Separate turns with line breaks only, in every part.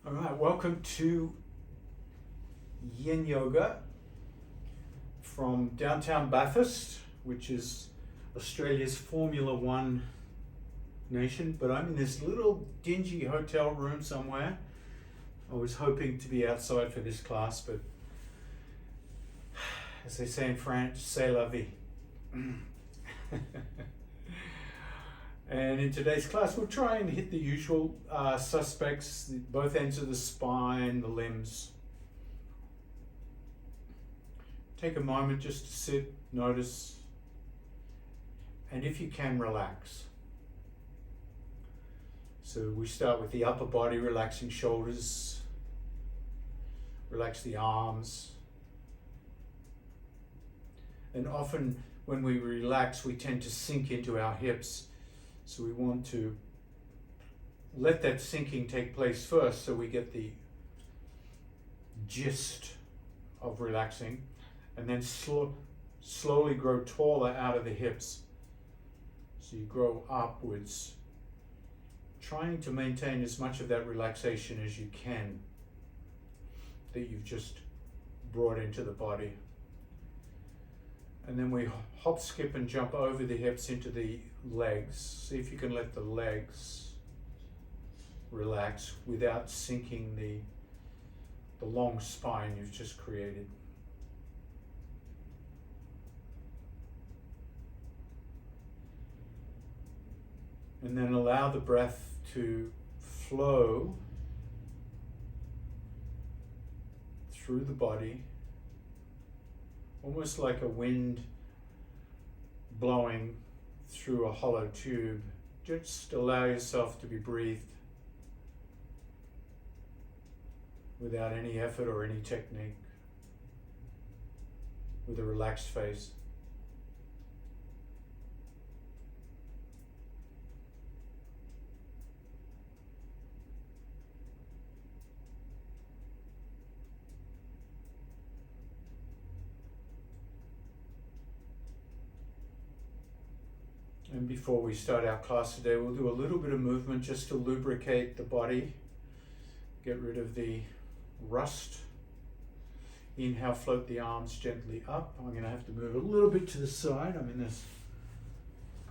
All right, welcome to Yin Yoga from downtown Bathurst, which is Australia's Formula One nation, but I'm in this little dingy hotel room somewhere. I was hoping to be outside for this class, but as they say in French, c'est la vie. And in today's class, we'll try and hit the usual suspects, both ends of the spine, the limbs. Take a moment just to sit, notice, and if you can, relax. So we start with the upper body, relaxing shoulders, relax the arms. And often when we relax, we tend to sink into our hips. So we want to let that sinking take place first so we get the gist of relaxing, and then slowly grow taller out of the hips. So you grow upwards, trying to maintain as much of that relaxation as you can that you've just brought into the body. And then we hop, skip, and jump over the hips into the legs. See if you can let the legs relax without sinking the long spine you've just created. And then allow the breath to flow through the body, almost like a wind blowing through a hollow tube. Just allow yourself to be breathed without any effort or any technique, with a relaxed face. And before we start our class today, we'll do a little bit of movement just to lubricate the body, get rid of the rust. Inhale, float the arms gently up. I'm going to have to move a little bit to the side. I'm in this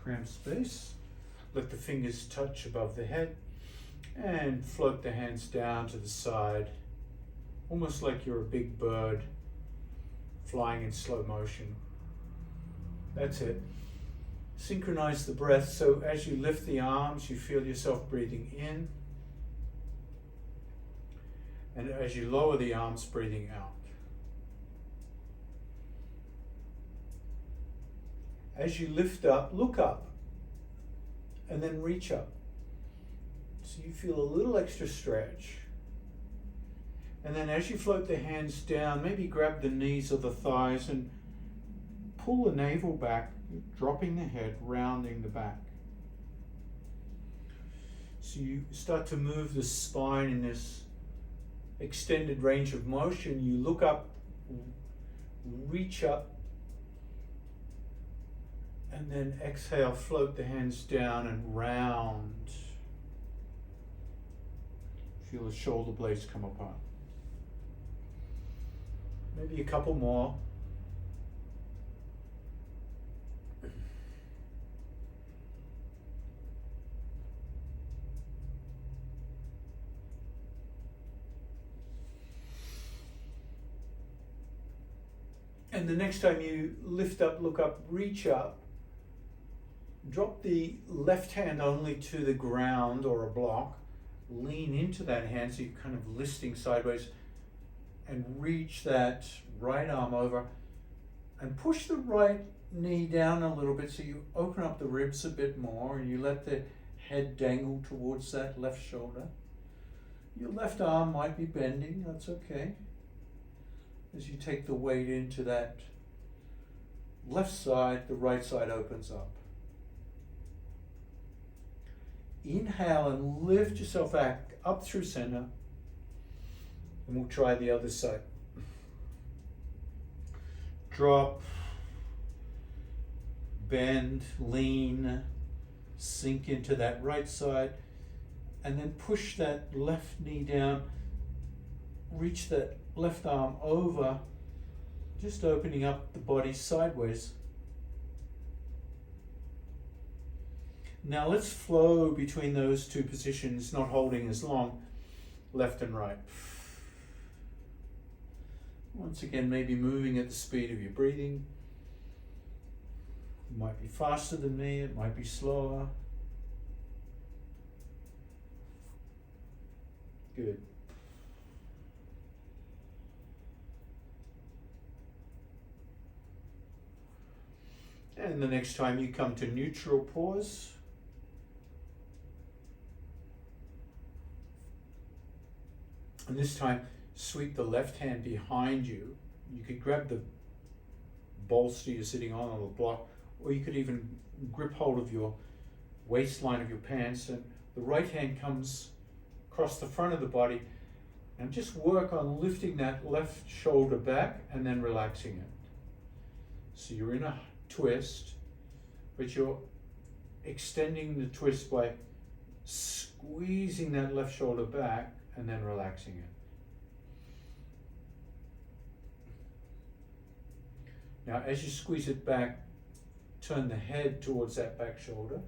cramped space. Let the fingers touch above the head and float the hands down to the side, almost like you're a big bird flying in slow motion. That's it. Synchronize the breath, so as you lift the arms, you feel yourself breathing in, and as you lower the arms, breathing out. As you lift up, look up, and then reach up. So you feel a little extra stretch. And then as you float the hands down, maybe grab the knees or the thighs and pull the navel back, dropping the head, rounding the back. So you start to move the spine in this extended range of motion. You look up, reach up, and then exhale, float the hands down and round. Feel the shoulder blades come apart. Maybe a couple more. And the next time you lift up, look up, reach up, drop the left hand only to the ground or a block, lean into that hand so you're kind of listing sideways, and reach that right arm over and push the right knee down a little bit so you open up the ribs a bit more and you let the head dangle towards that left shoulder. Your left arm might be bending, that's okay. As you take the weight into that left side, the right side opens up. Inhale and lift yourself back up through center, and we'll try the other side. Drop, bend, lean, sink into that right side, and then push that left knee down reach the left arm over, just opening up the body sideways. Now let's flow between those two positions, not holding as long, left and right. Once again, maybe moving at the speed of your breathing. It might be faster than me, it might be slower. Good. And the next time you come to neutral pause, and this time sweep the left hand behind you. You could grab the bolster you're sitting on or the block, or you could even grip hold of your waistline of your pants, and the right hand comes across the front of the body, and just work on lifting that left shoulder back and then relaxing it. So you're in a twist, but you're extending the twist by squeezing that left shoulder back and then relaxing it. Now, as you squeeze it back, turn the head towards that back shoulder.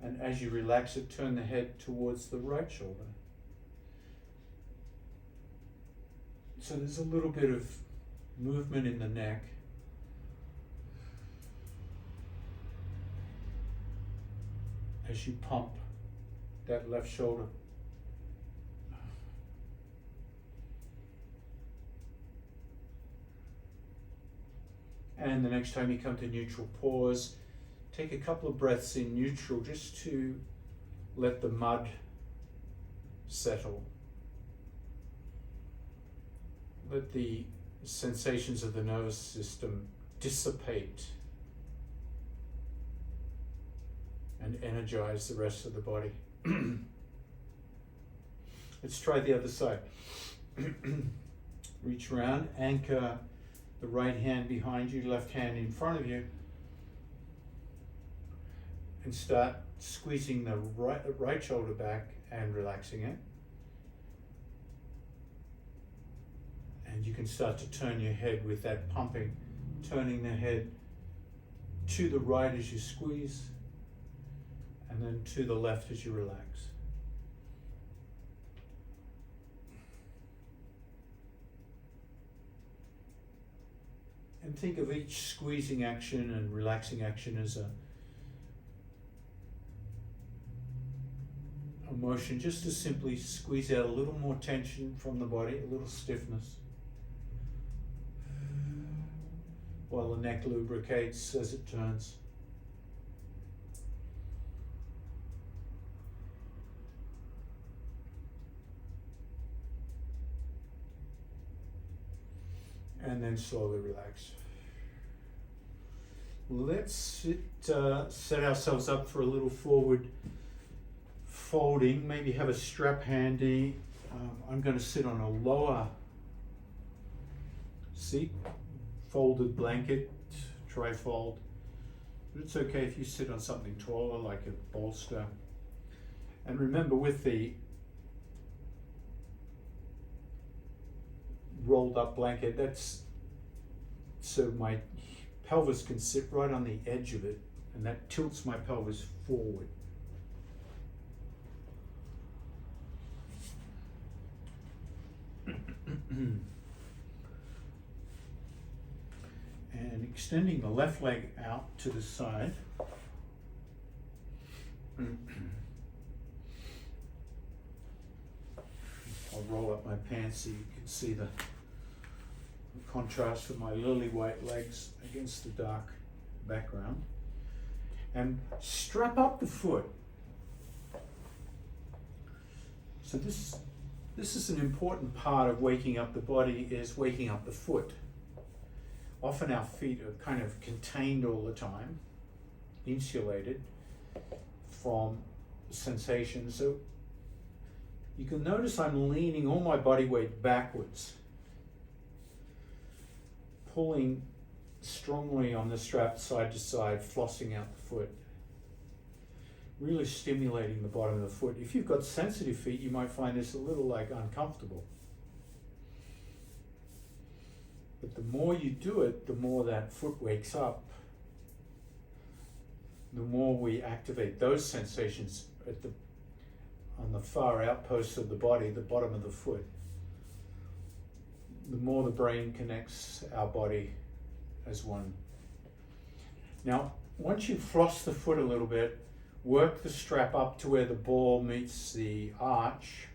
And as you relax it, turn the head towards the right shoulder. So there's a little bit of movement in the neck. As you pump that left shoulder. And the next time you come to neutral pause, take a couple of breaths in neutral just to let the mud settle. Let the sensations of the nervous system dissipate and energize the rest of the body. Let's try the other side. Reach around, anchor the right hand behind you, left hand in front of you, and start squeezing the right shoulder back and relaxing it. And you can start to turn your head with that pumping, turning the head to the right as you squeeze, and then to the left as you relax. And think of each squeezing action and relaxing action as a motion just to simply squeeze out a little more tension from the body, a little stiffness, while the neck lubricates as it turns. And then slowly relax. Let's set ourselves up for a little forward folding. Maybe have a strap handy. I'm going to sit on a lower seat, folded blanket, tri-fold. But it's okay if you sit on something taller like a bolster. And remember, with the rolled up blanket, that's so my pelvis can sit right on the edge of it, and that tilts my pelvis forward. And extending the left leg out to the side. I'll roll up my pants so you can see the contrast of my lily white legs against the dark background. And strap up the foot. So this is an important part of waking up the body, is waking up the foot. Often our feet are kind of contained all the time, insulated from sensation. So you can notice I'm leaning all my body weight backwards, pulling strongly on the strap side to side, flossing out the foot. really stimulating the bottom of the foot. If you've got sensitive feet, you might find this a little like uncomfortable. But the more you do it, the more that foot wakes up. The more we activate those sensations on the far outposts of the body, the bottom of the foot, the more the brain connects our body as one. Now, once you floss the foot a little bit, work the strap up to where the ball meets the arch,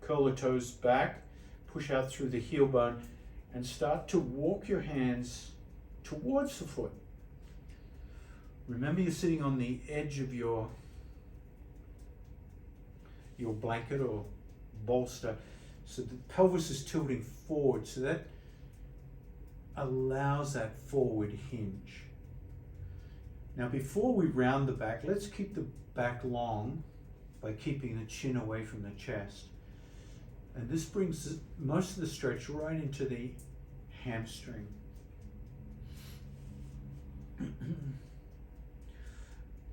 curl the toes back, push out through the heel bone, and start to walk your hands towards the foot. Remember, you're sitting on the edge of your blanket or bolster, so the pelvis is tilting forward, so that allows that forward hinge. Now, before we round the back, let's keep the back long by keeping the chin away from the chest. And this brings most of the stretch right into the hamstring.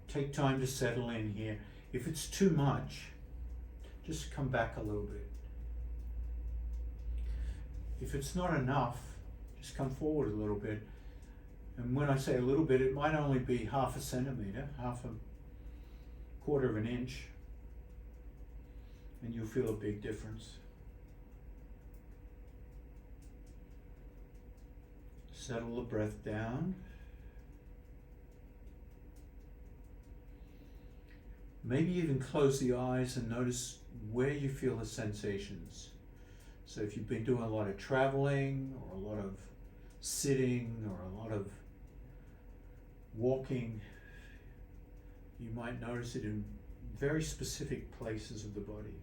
Take time to settle in here. If it's too much, just come back a little bit. If it's not enough, just come forward a little bit. And when I say a little bit, it might only be 1/2 centimeter, 1/4 of an inch, and you'll feel a big difference. Settle the breath down. Maybe even close the eyes and notice where you feel the sensations. So if you've been doing a lot of traveling, or a lot of sitting, or a lot of walking, you might notice it in very specific places of the body.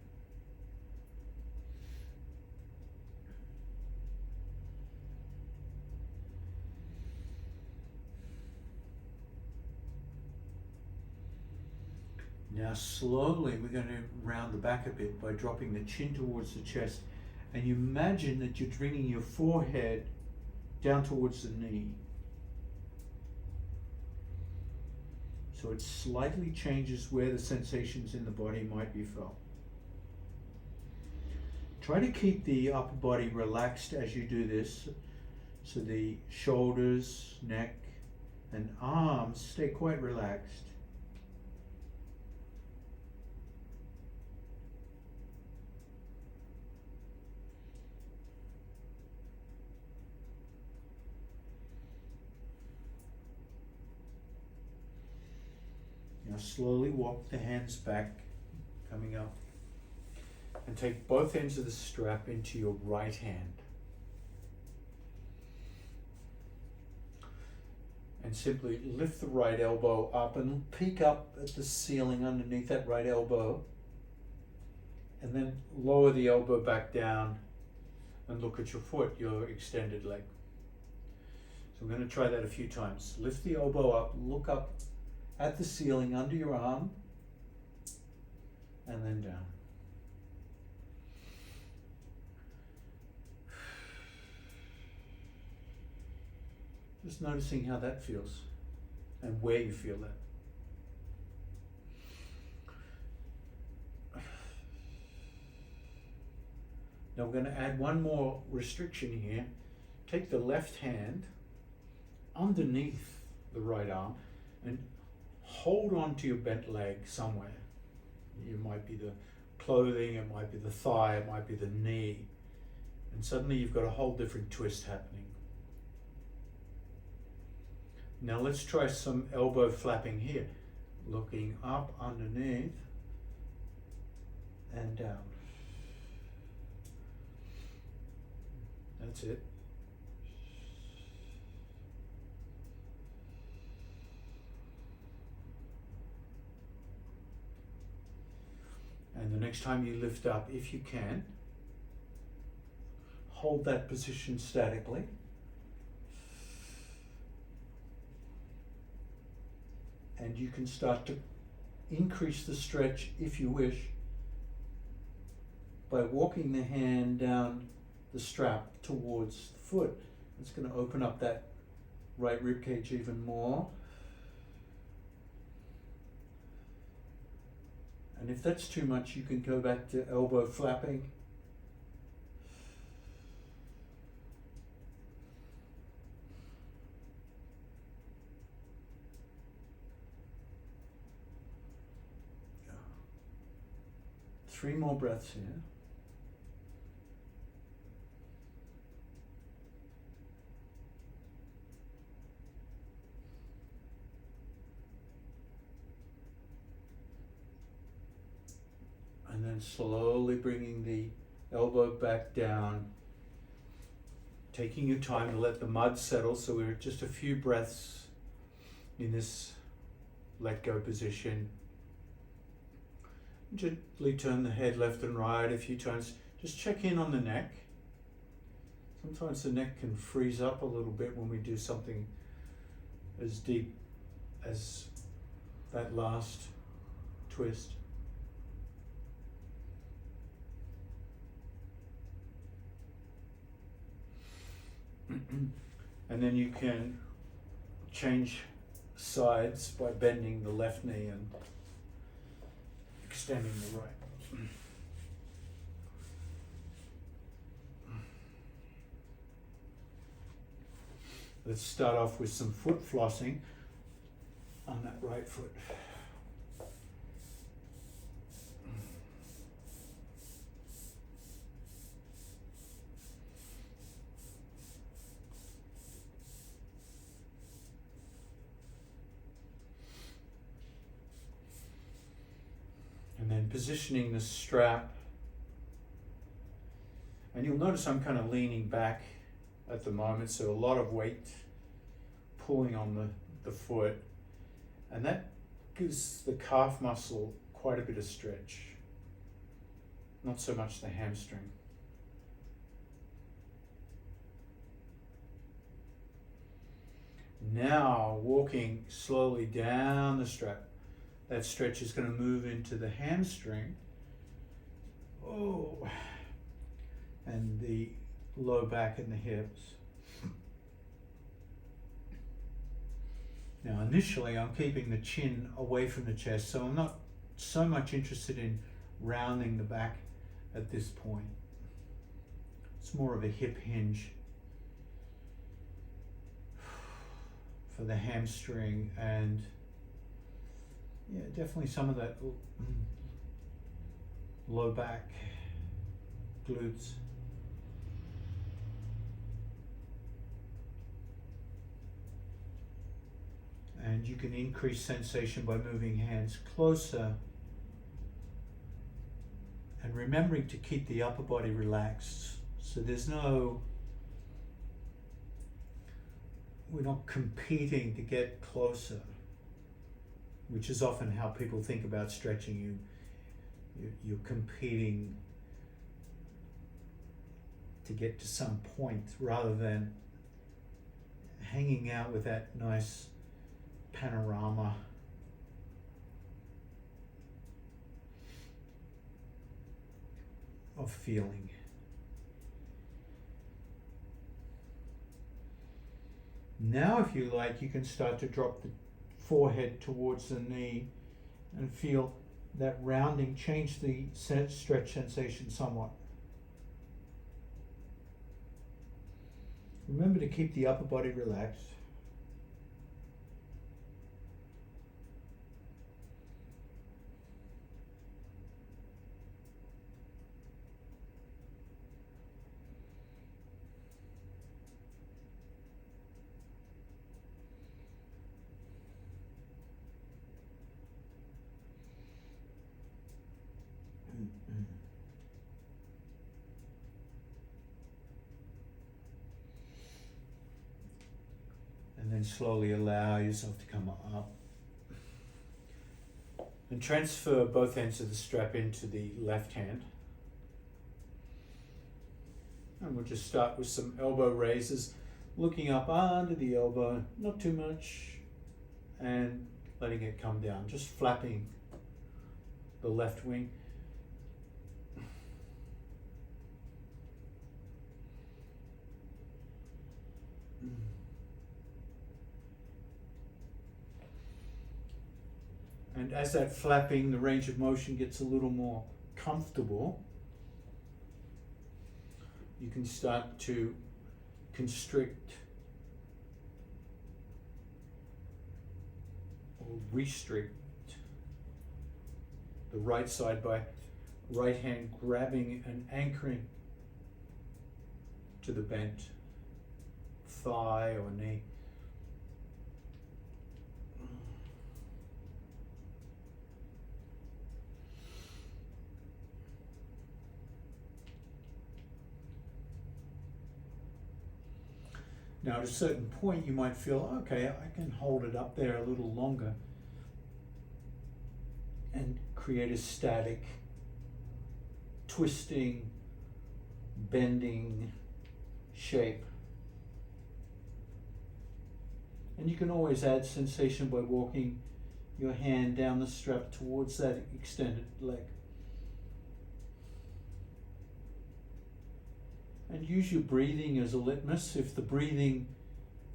Now slowly we're going to round the back a bit by dropping the chin towards the chest, and you imagine that you're bringing your forehead down towards the knee. So it slightly changes where the sensations in the body might be felt. Try to keep the upper body relaxed as you do this, so the shoulders, neck, and arms stay quite relaxed. Now slowly walk the hands back, coming up, and take both ends of the strap into your right hand. And simply lift the right elbow up and peek up at the ceiling underneath that right elbow, and then lower the elbow back down and look at your foot, your extended leg. So we're going to try that a few times. Lift the elbow up, look up at the ceiling under your arm, and then down. Just noticing how that feels and where you feel that. Now we're going to add one more restriction here. Take the left hand underneath the right arm and hold on to your bent leg somewhere. It might be the clothing, it might be the thigh, it might be the knee. And suddenly you've got a whole different twist happening. Now let's try some elbow flapping here. Looking up underneath and down. That's it. And the next time you lift up, if you can, hold that position statically. And you can start to increase the stretch if you wish by walking the hand down the strap towards the foot. It's going to open up that right rib cage even more. And if that's too much, you can go back to elbow flapping. Three more breaths here. And then slowly bringing the elbow back down, taking your time to let the mud settle. So we're just a few breaths in this let go position. Gently turn the head left and right a few times. Just check in on the neck. Sometimes the neck can freeze up a little bit when we do something as deep as that last twist. And then you can change sides by bending the left knee and extending the right. Let's start off with some foot flossing on that right foot. And then positioning the strap. And you'll notice I'm kind of leaning back at the moment, so a lot of weight pulling on the foot. And that gives the calf muscle quite a bit of stretch. Not so much the hamstring. Now walking slowly down the strap. That stretch is going to move into the hamstring. Oh, and the low back and the hips. Now initially I'm keeping the chin away from the chest, so I'm not so much interested in rounding the back at this point. It's more of a hip hinge for the hamstring and yeah, definitely some of that low back, glutes. And you can increase sensation by moving hands closer and remembering to keep the upper body relaxed. So we're not competing to get closer, which is often how people think about stretching. You're competing to get to some point rather than hanging out with that nice panorama of feeling. Now, if you like, you can start to drop the forehead towards the knee and feel that rounding change the stretch sensation somewhat. Remember to keep the upper body relaxed. And then slowly allow yourself to come up. And transfer both ends of the strap into the left hand. And we'll just start with some elbow raises, looking up under the elbow, not too much, and letting it come down, just flapping the left wing. And as that flapping, the range of motion gets a little more comfortable, you can start to constrict or restrict the right side by right hand grabbing and anchoring to the bent thigh or knee. Now at a certain point you might feel, okay, I can hold it up there a little longer and create a static, twisting, bending shape. And you can always add sensation by walking your hand down the strap towards that extended leg. And use your breathing as a litmus. If the breathing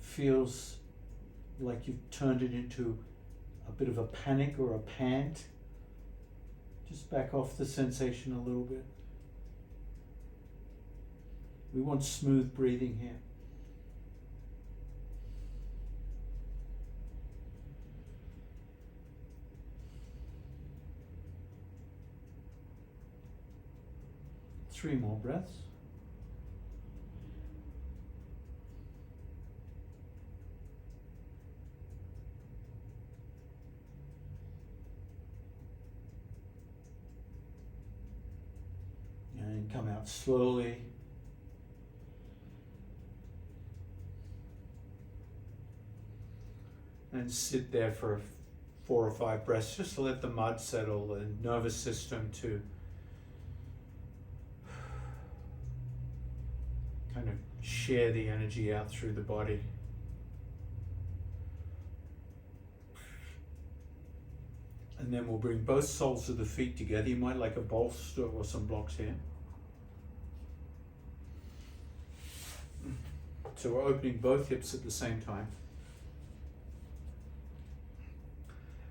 feels like you've turned it into a bit of a panic or a pant, just back off the sensation a little bit. We want smooth breathing here. Three more breaths. And come out slowly. And sit there for 4 or 5 breaths, just to let the mud settle, the nervous system to kind of share the energy out through the body. And then we'll bring both soles of the feet together. You might like a bolster or some blocks here. So we're opening both hips at the same time.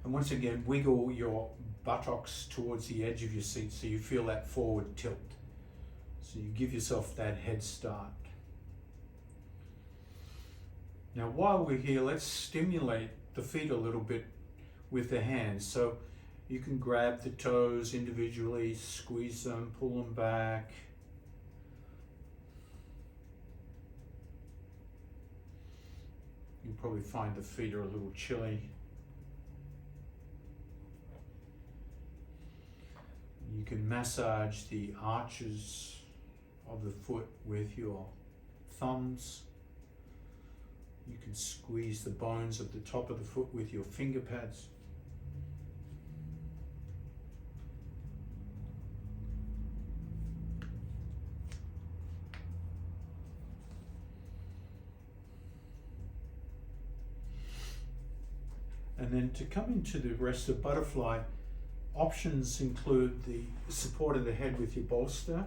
And once again, wiggle your buttocks towards the edge of your seat so you feel that forward tilt. So you give yourself that head start. Now while we're here, let's stimulate the feet a little bit with the hands. So you can grab the toes individually, squeeze them, pull them back. You'll probably find the feet are a little chilly. You can massage the arches of the foot with your thumbs. You can squeeze the bones of the top of the foot with your finger pads. And then to come into the rest of butterfly, options include the support of the head with your bolster.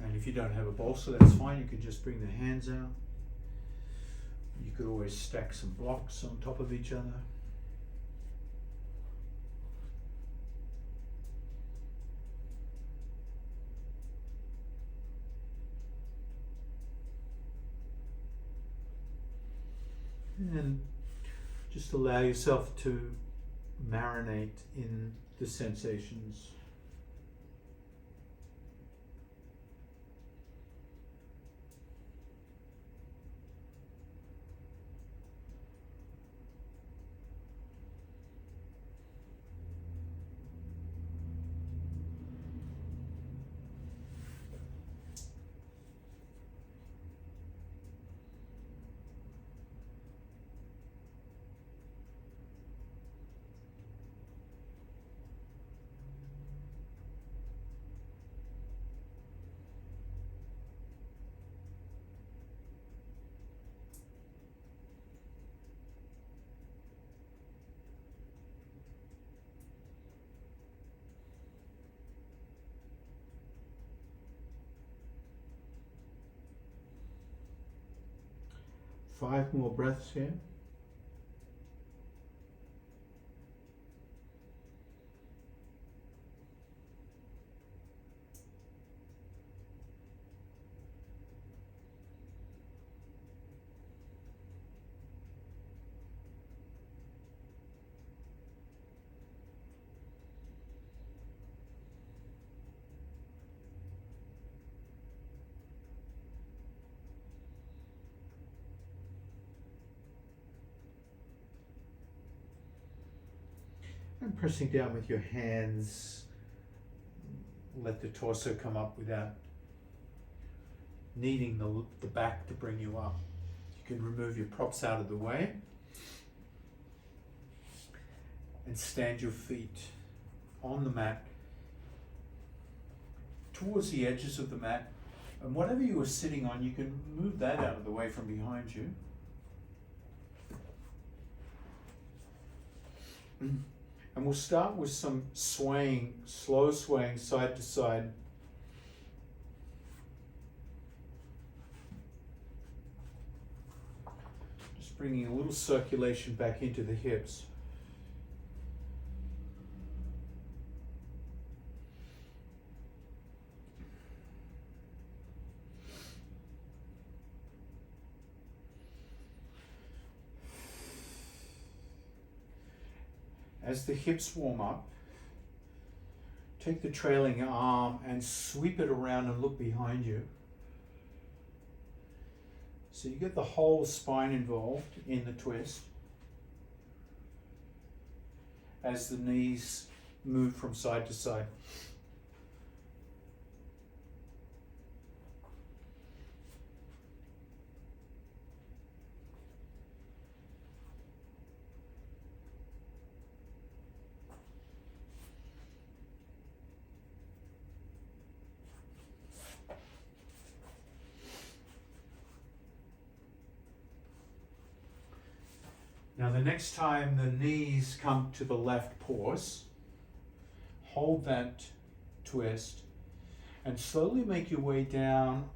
And if you don't have a bolster, that's fine. You can just bring the hands out. You could always stack some blocks on top of each other. And just allow yourself to marinate in the sensations. 5 more breaths here. And pressing down with your hands, let the torso come up without needing the back to bring you up. You can remove your props out of the way and stand your feet on the mat towards the edges of the mat, and whatever you were sitting on, you can move that out of the way from behind you. And we'll start with some swaying, slow swaying side to side. Just bringing a little circulation back into the hips. As the hips warm up, take the trailing arm and sweep it around and look behind you. So you get the whole spine involved in the twist as the knees move from side to side. Now the next time the knees come to the left, pause, hold that twist, and slowly make your way down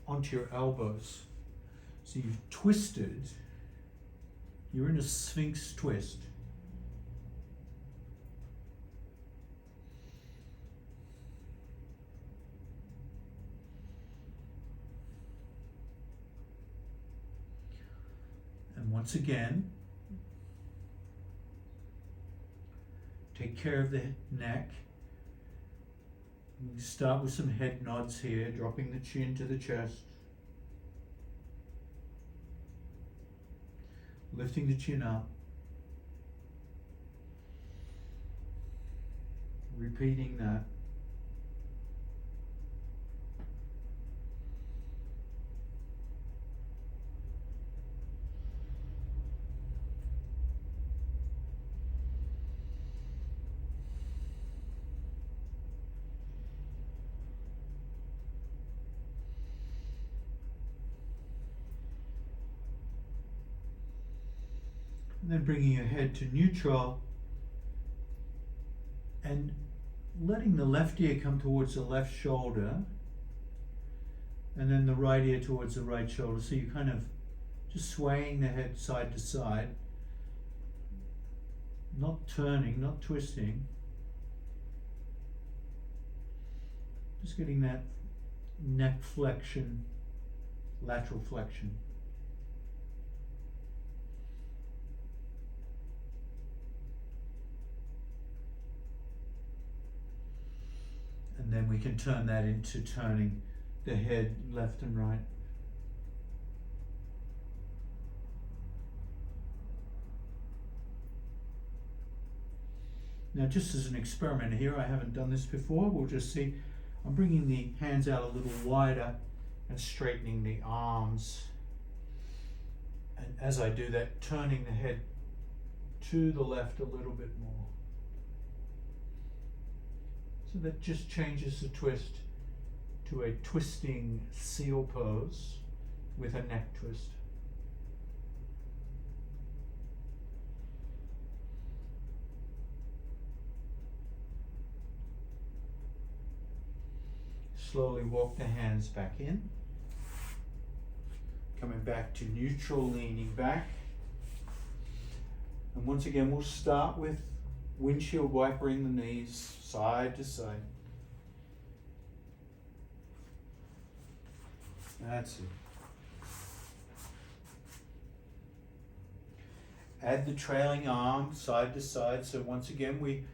onto your elbows. So you've twisted, you're in a Sphinx twist. And once again, take care of the neck. You start with some head nods here, dropping the chin to the chest. Lifting the chin up. Repeating that. And then bringing your head to neutral and letting the left ear come towards the left shoulder and then the right ear towards the right shoulder. So you're kind of just swaying the head side to side, not turning, not twisting. Just getting that neck flexion, lateral flexion. And then we can turn that into turning the head left and right. Now, just as an experiment here, I haven't done this before, we'll just see, I'm bringing the hands out a little wider and straightening the arms. And as I do that, turning the head to the left a little bit more. So that just changes the twist to a twisting seal pose with a neck twist. Slowly walk the hands back in. Coming back to neutral, leaning back. And once again, we'll start with windshield wipering the knees side to side. That's it. Add the trailing arm side to side. So once again, we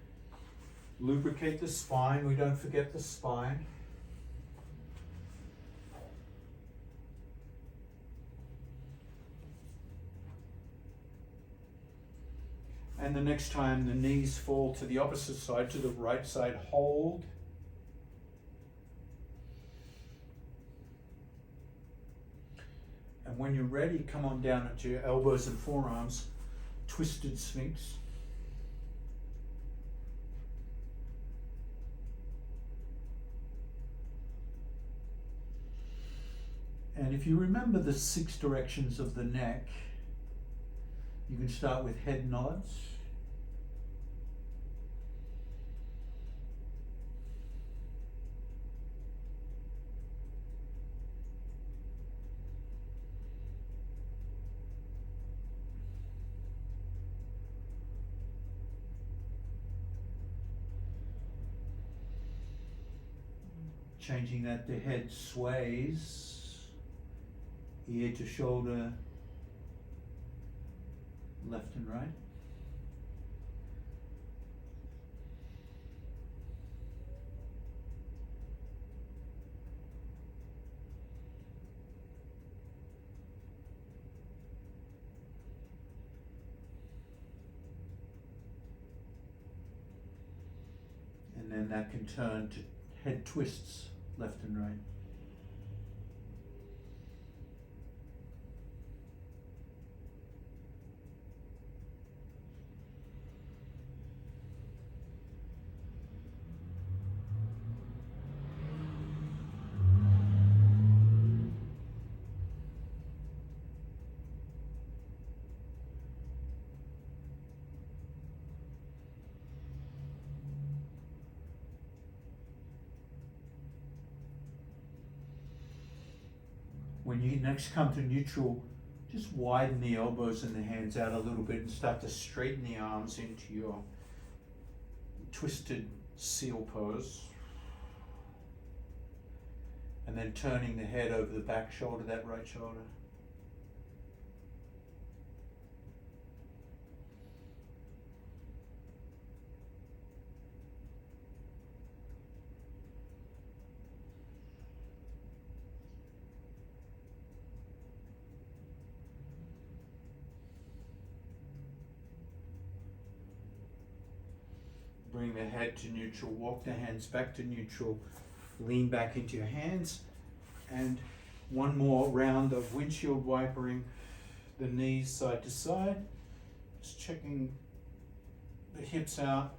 lubricate the spine. We don't forget the spine. And the next time the knees fall to the opposite side, to the right side, hold. And when you're ready, come on down onto your elbows and forearms, twisted sphinx. And if you remember the 6 directions of the neck, you can start with head nods. Changing that to head sways, ear to shoulder, left and right. And then that can turn to head twists, left and right. When you next come to neutral, just widen the elbows and the hands out a little bit and start to straighten the arms into your twisted seal pose. And then turning the head over the back shoulder, that right shoulder. Bring the head to neutral, walk the hands back to neutral, lean back into your hands, and one more round of windshield wipering the knees side to side, just checking the hips out,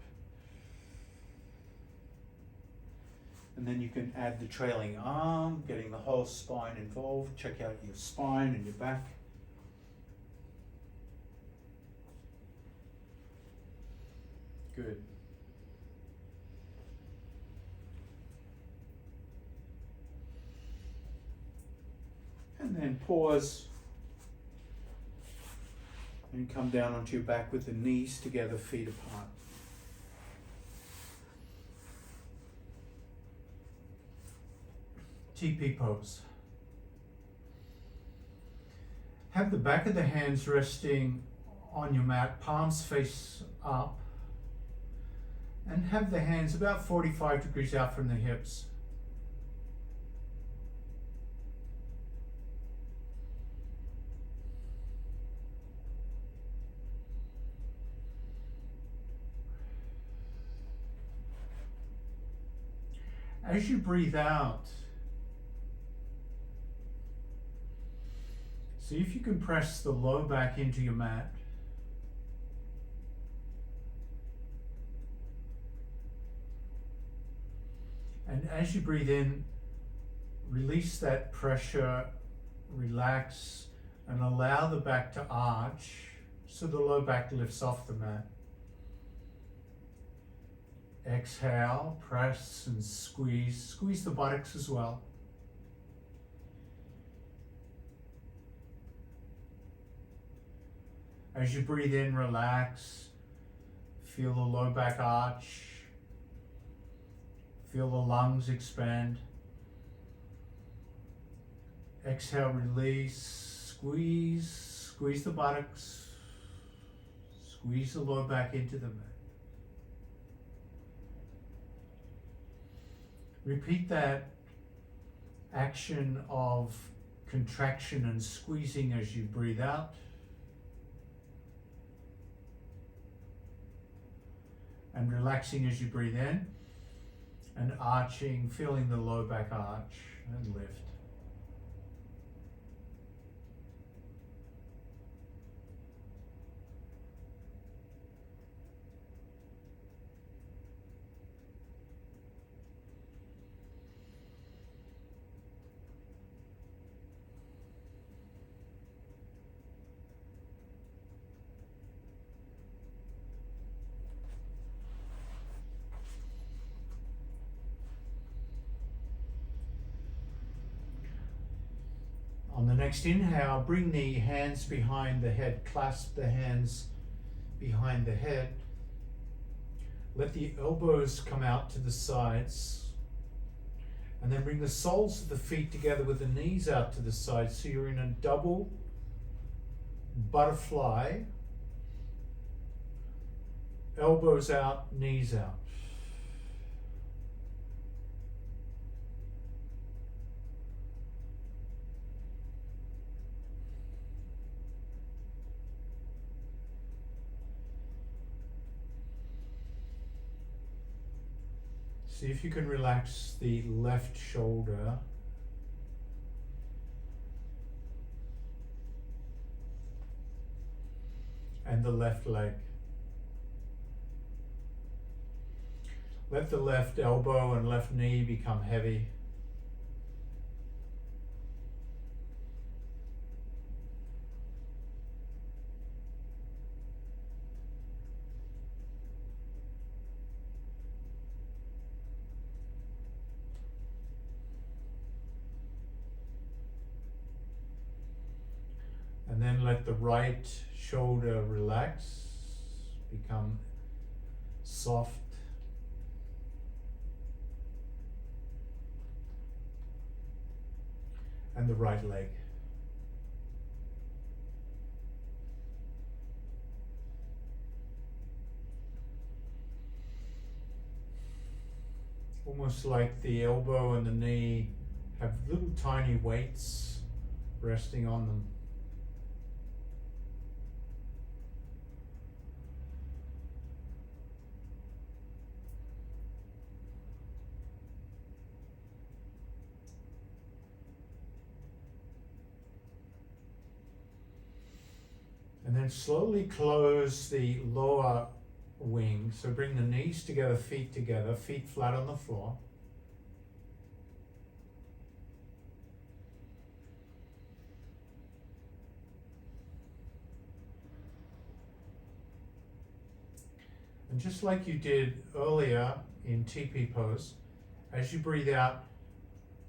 and then you can add the trailing arm, getting the whole spine involved. Check out your spine and your back. Good. And then pause and come down onto your back with the knees together, feet apart. TP pose. Have the back of the hands resting on your mat, palms face up, and have the hands about 45 degrees out from the hips. As you breathe out, see if you can press the low back into your mat. And as you breathe in, release that pressure, relax, and allow the back to arch so the low back lifts off the mat. Exhale, press and squeeze. Squeeze the buttocks as well. As you breathe in, relax. Feel the low back arch. Feel the lungs expand. Exhale, release. Squeeze the buttocks. Squeeze the low back into the mat. Repeat that action of contraction and squeezing as you breathe out. And relaxing as you breathe in. And arching, feeling the low back arch and lift. On the next inhale, bring the hands behind the head, clasp the hands behind the head. Let the elbows come out to the sides. And then bring the soles of the feet together with the knees out to the sides. So you're in a double butterfly. Elbows out, knees out. See if you can relax the left shoulder. And the left leg. Let the left elbow and left knee become heavy. And then let the right shoulder relax, become soft. And the right leg. Almost like the elbow and the knee have little tiny weights resting on them. And then slowly close the lower wing. So bring the knees together, feet flat on the floor. And just like you did earlier in TP pose, as you breathe out,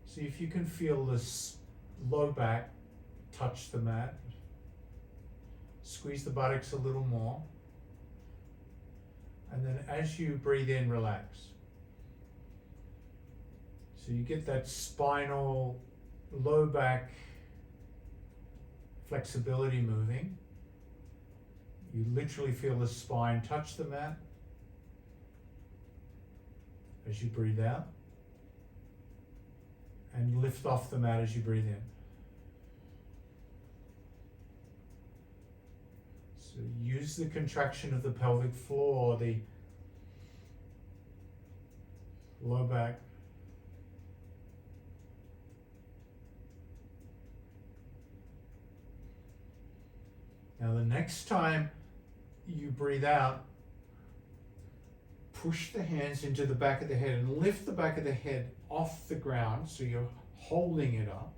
see if you can feel this low back touch the mat. Squeeze the buttocks a little more. And then as you breathe in, relax. So you get that spinal low back flexibility moving. You literally feel the spine touch the mat as you breathe out. And lift off the mat as you breathe in. So use the contraction of the pelvic floor, the low back. Now the next time you breathe out, push the hands into the back of the head and lift the back of the head off the ground so you're holding it up.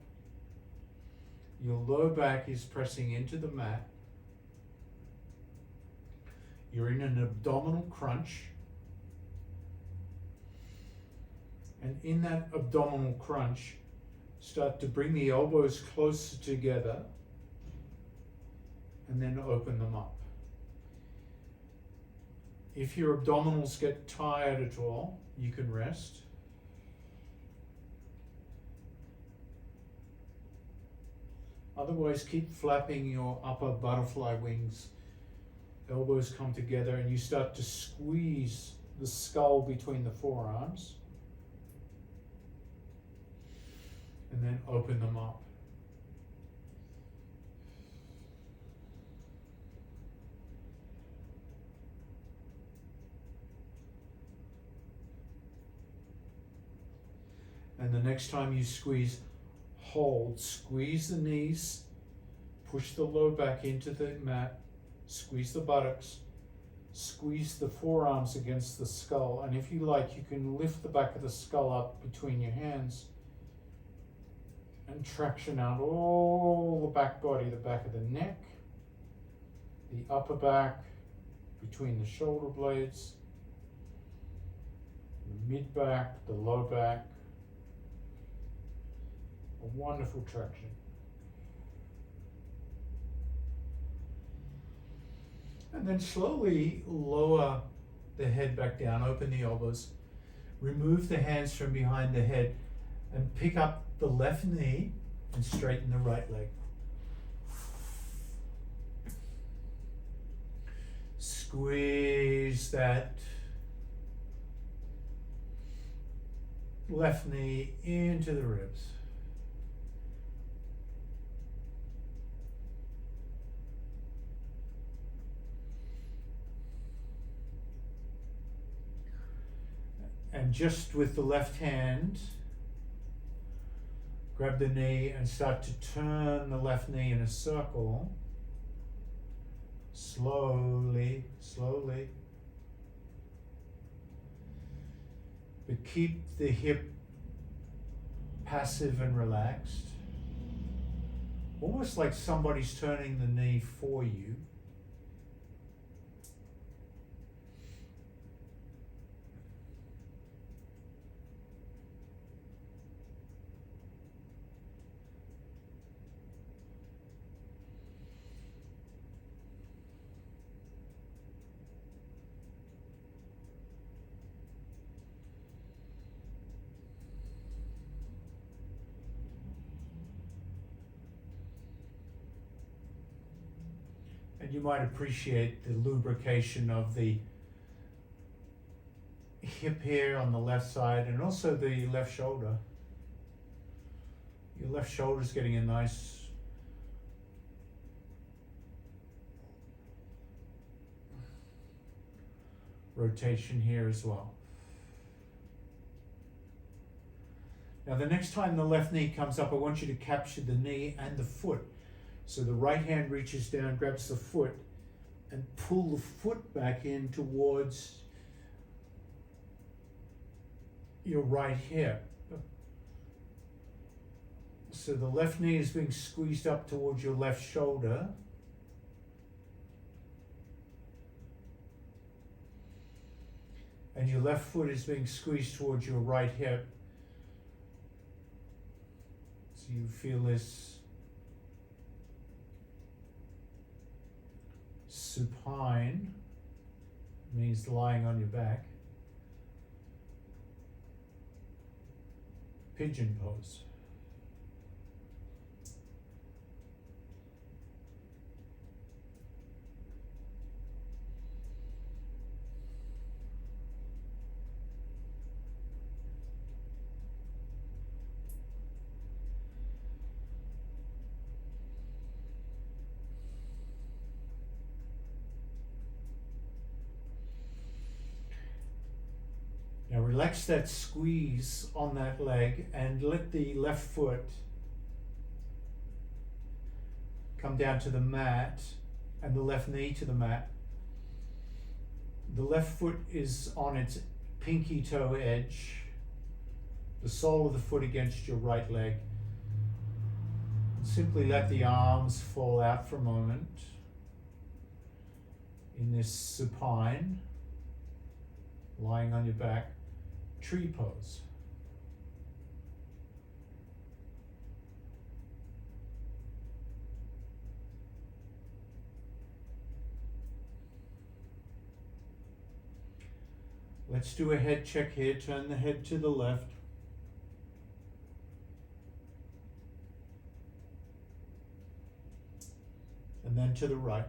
Your low back is pressing into the mat. You're in an abdominal crunch. And in that abdominal crunch, start to bring the elbows closer together and then open them up. If your abdominals get tired at all, you can rest. Otherwise, keep flapping your upper butterfly wings. Elbows come together and you start to squeeze the skull between the forearms. And then open them up. And the next time you squeeze, hold, squeeze the knees, push the low back into the mat, squeeze the buttocks, squeeze the forearms against the skull, and if you like, you can lift the back of the skull up between your hands and traction out all the back body, the back of the neck, the upper back, between the shoulder blades, the mid back, the low back. A wonderful traction. And then slowly lower the head back down, open the elbows, remove the hands from behind the head and pick up the left knee and straighten the right leg. Squeeze that left knee into the ribs. And just with the left hand, grab the knee and start to turn the left knee in a circle. Slowly, slowly. But keep the hip passive and relaxed. Almost like somebody's turning the knee for you. And you might appreciate the lubrication of the hip here on the left side and also the left shoulder. Your left shoulder is getting a nice rotation here as well. Now the next time the left knee comes up, I want you to capture the knee and the foot. So the right hand reaches down, grabs the foot, and pull the foot back in towards your right hip. So the left knee is being squeezed up towards your left shoulder. And your left foot is being squeezed towards your right hip. So you feel this supine, means lying on your back. Pigeon pose. Now relax that squeeze on that leg and let the left foot come down to the mat and the left knee to the mat. The left foot is on its pinky toe edge, the sole of the foot against your right leg. Simply let the arms fall out for a moment in this supine, lying on your back, tree pose. Let's do a head check here. Turn the head to the left. And then to the right.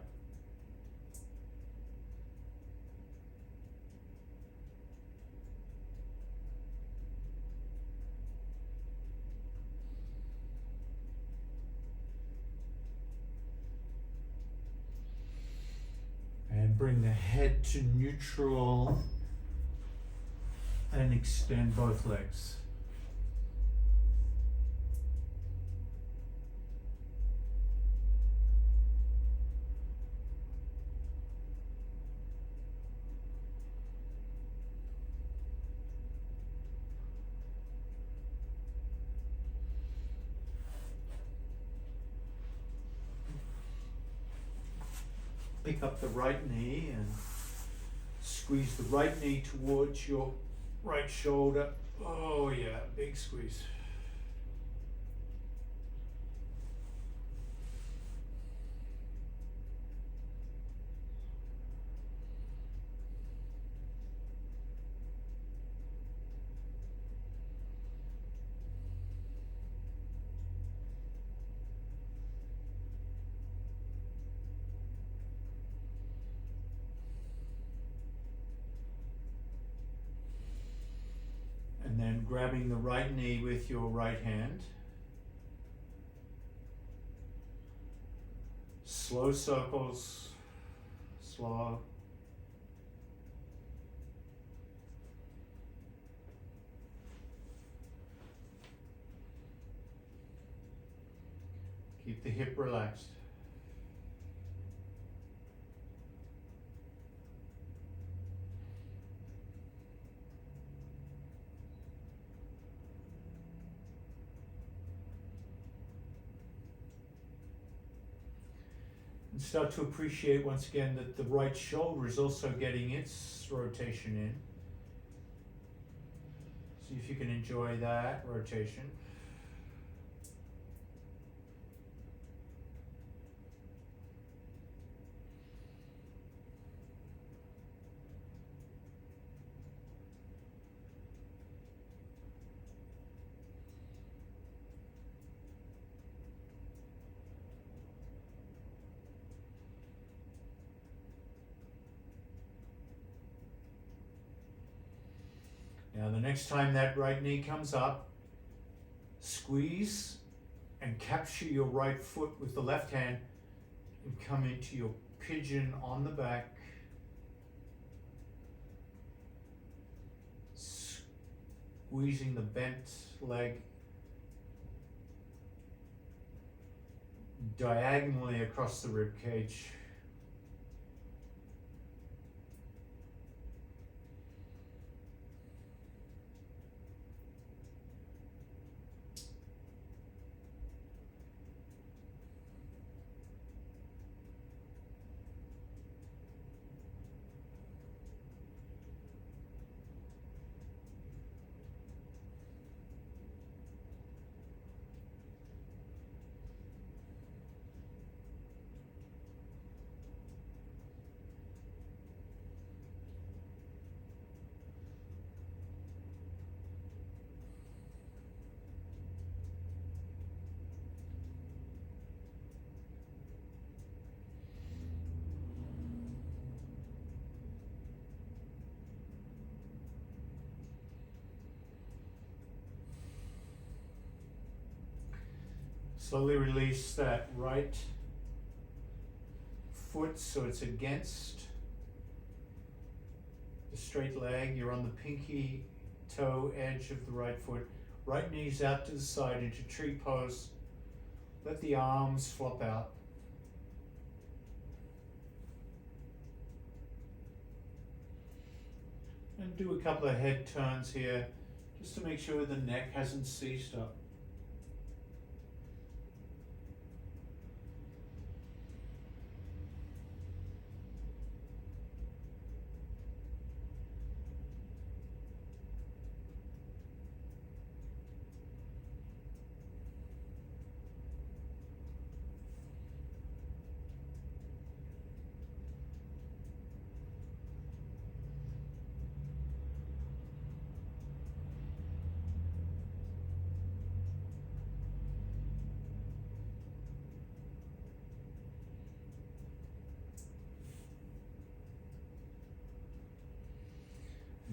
And bring the head to neutral and extend both legs. Pick up the right knee and squeeze the right knee towards your right shoulder. Oh yeah, big squeeze. And then grabbing the right knee with your right hand. Slow circles, slow. Keep the hip relaxed. And start to appreciate once again that the right shoulder is also getting its rotation in. See if you can enjoy that rotation. Now the next time that right knee comes up, squeeze and capture your right foot with the left hand and come into your pigeon on the back. Squeezing the bent leg diagonally across the rib cage. Slowly release that right foot so it's against the straight leg. You're on the pinky toe edge of the right foot. Right knee's out to the side into tree pose. Let the arms flop out. And do a couple of head turns here just to make sure the neck hasn't seized up.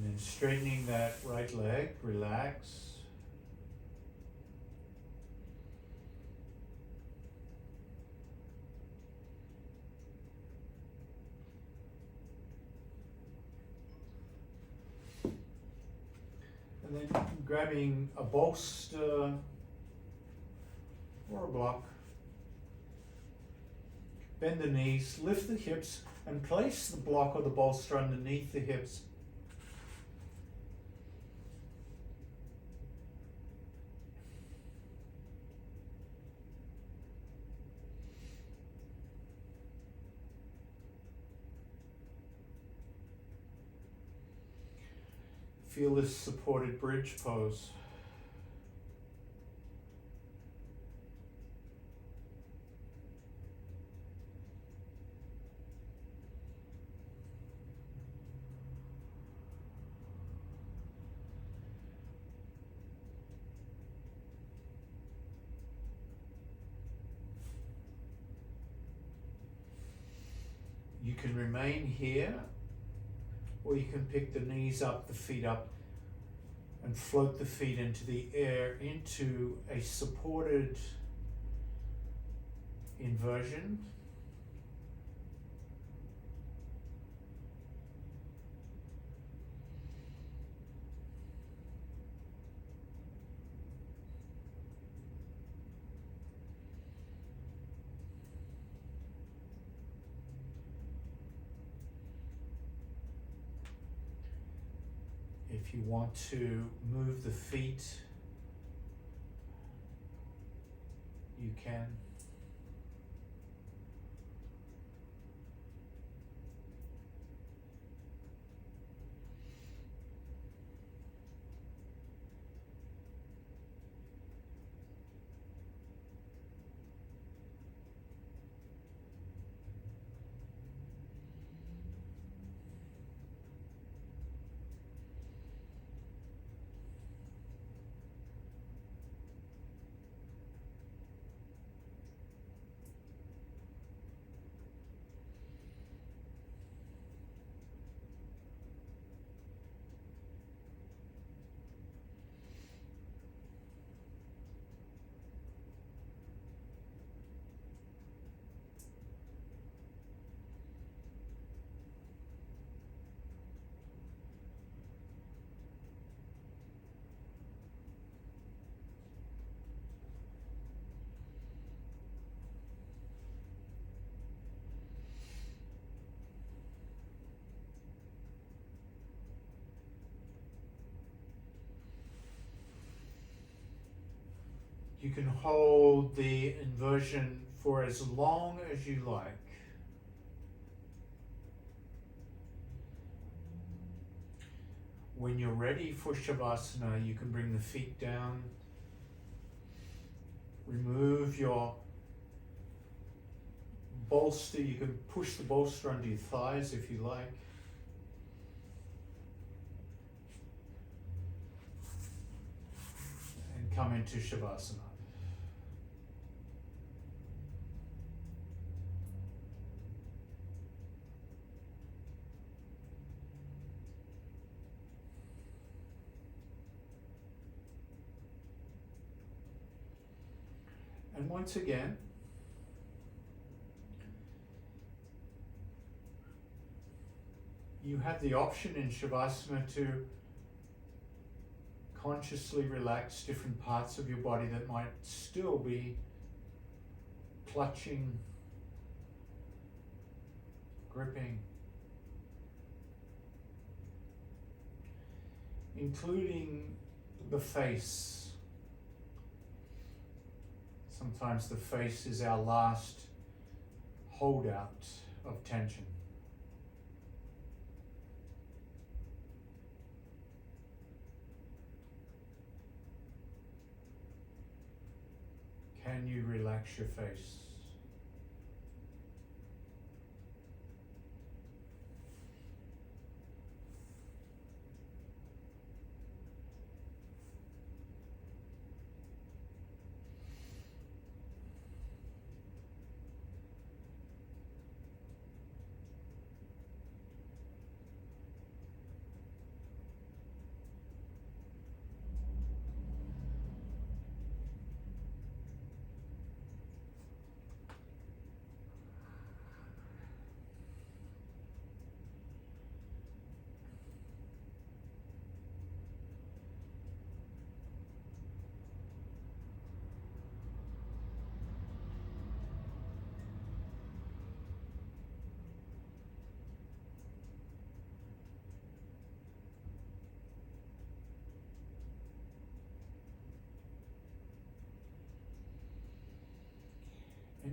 then straightening that right leg, relax. And then grabbing a bolster or a block. Bend the knees, lift the hips, and place the block or the bolster underneath the hips. Feel this supported bridge pose. You can remain here, or you can pick the knees up, the feet up, and float the feet into the air into a supported inversion. If you want to move the feet, you can. You can hold the inversion for as long as you like. When you're ready for Shavasana, you can bring the feet down, remove your bolster. You can push the bolster under your thighs if you like. And come into Shavasana. And once again, you have the option in Shavasana to consciously relax different parts of your body that might still be clutching, gripping, including the face. Sometimes the face is our last holdout of tension. Can you relax your face?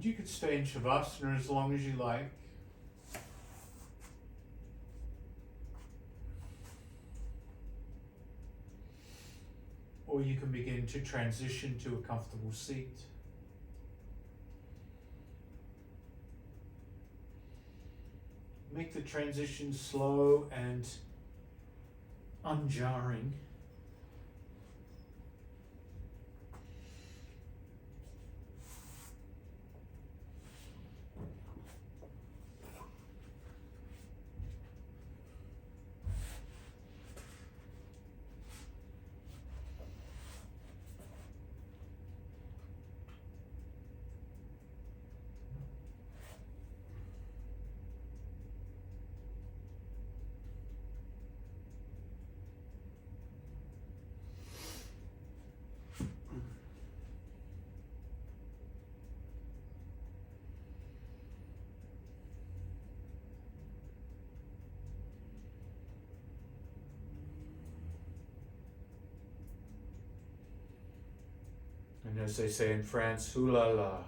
And you could stay in Shavasana as long as you like. Or you can begin to transition to a comfortable seat. Make the transition slow and unjarring. And as they say in France, ooh la la.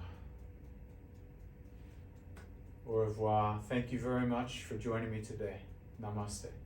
Au revoir. Thank you very much for joining me today. Namaste.